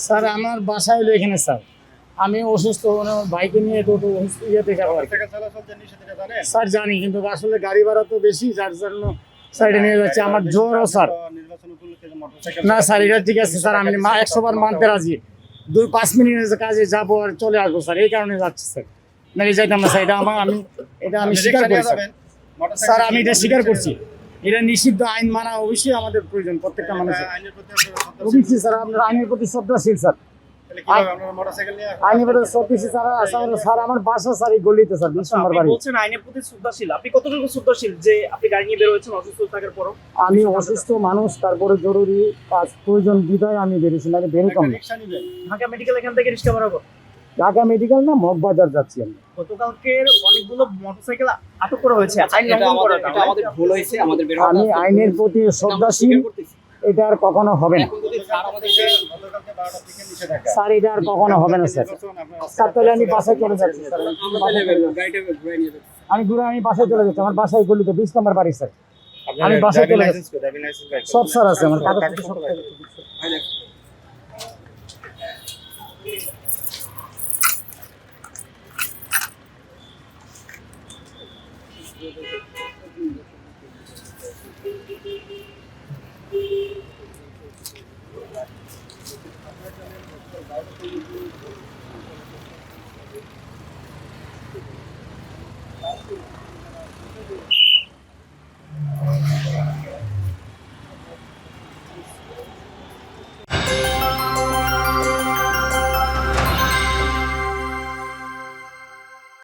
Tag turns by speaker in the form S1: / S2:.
S1: Sir আমার বাসায় হলো এখানে স্যার। আমি অসুস্থ, মানে আমার ভাইকে নিয়ে তো ইয়েতে যাবো আর কি।
S2: মোটরসাইকেল চলাচল যে নিষেধ এটা জানেন?
S1: স্যার জানি, কিন্তু আসলে গাড়ি ভাড়া তো বেশি, যার জন্য সাইডে নিয়ে যাচ্ছে। আমার
S2: বেশি
S1: জ্বরও
S2: আপনি
S1: স্যার।
S2: তো নির্বাচন উপলক্ষে যে মোটরসাইকেল
S1: না স্যার, এটা ঠিক আছে
S2: 300
S1: স্যার, আমি
S2: টাকা দিচ্ছেন,
S1: 100 বার
S2: তখন
S1: মানতে রাজি। 2-5 মিনিটের কাজে যাবো আর চলে আসবো স্যার, এই কারণে যাচ্ছি স্যার। নাকি যাইতাম না স্যার, এটা আমি
S2: আপনি
S1: স্বীকার
S2: রিকশা
S1: করি
S2: নিয়ে
S1: স্যার।
S2: যাবেন, মোটরসাইকেল
S1: স্যার আমি এটা
S2: নিয়ে
S1: স্বীকার
S2: রিকশা
S1: করছি,
S2: নিয়ে
S1: এটা নিষিদ্ধ আইন মানা অবশ্যই আমাদের প্রয়োজন, প্রত্যেকটা
S2: যাবেন।
S1: মানুষের।
S2: আইনের প্রতি আপনার শ্রদ্ধাশীল।
S1: অবশ্যই স্যার, আপনার আইনের প্রতি শ্রদ্ধাশীল স্যার।
S2: তাহলে কিভাবে আপনারা মোটরসাইকেল নিয়ে
S1: আইনের প্রতি শ্রদ্ধাশীল স্যার, আমার বাসা স্যার এই গলিতে স্যার, 20 নম্বর
S3: আপনি
S1: বাড়ি।
S3: বলছেন আইনের প্রতি শ্রদ্ধাশীল, আপনি কতটুকু শ্রদ্ধাশীল যে আপনি গাড়ি নিয়ে বের হয়েছেন অসুস্থ থাকার পরও?
S1: আমি অসুস্থ মানুষ, তারপরে জরুরি কাজ প্রয়োজন বিধায় আমি বেরিয়েছি, না বেরোতাম
S2: একটা
S1: না।
S2: রিকশা নিবেন।
S3: ঢাকা মেডিকেল এখান থেকে রিক্সা ভাড়া
S1: ঢাকা মেডিকেল না, মগবাজার যাচ্ছি আমি।
S3: গতকালকের অনেকগুলো মোটরসাইকেল আটক করা হয়েছে আইন
S4: এটা
S3: লঙ্ঘন
S4: আমাদের
S3: করার
S4: এটা আমাদের ভুল হয়েছে, আমাদের বের হওয়া
S1: আমি
S4: দরকার।
S1: আইনের প্রতি শ্রদ্ধাশীল, এটা আর কখনো হবে না
S4: এখন যদি স্যার আমাদেরকে
S2: গতকালকে 12টা থেকে নিষেধাজ্ঞা।
S1: স্যার, এটা আর কখনো হবে না স্যার।
S2: নির্বাচন আপনার
S1: স্যার তাহলে আমি বাসায় চলে যাচ্ছি স্যার,
S4: গাড়িটা ঘুরে নিয়ে যাচ্ছি।
S1: আমি বাসায় চলে যাচ্ছি, আমার বাসায় গলিতে 20 নম্বর বাড়ি স্যার।
S2: আপনার
S1: আমি বাসায়
S2: ড্রাইভিং
S1: চলে
S2: লাইসেন্স কই? Driving licence bike.
S1: সব স্যার আছে আমার কাগজ
S2: কাগজ
S1: সব
S2: পত্র বাইক।
S4: ভাই দেখ,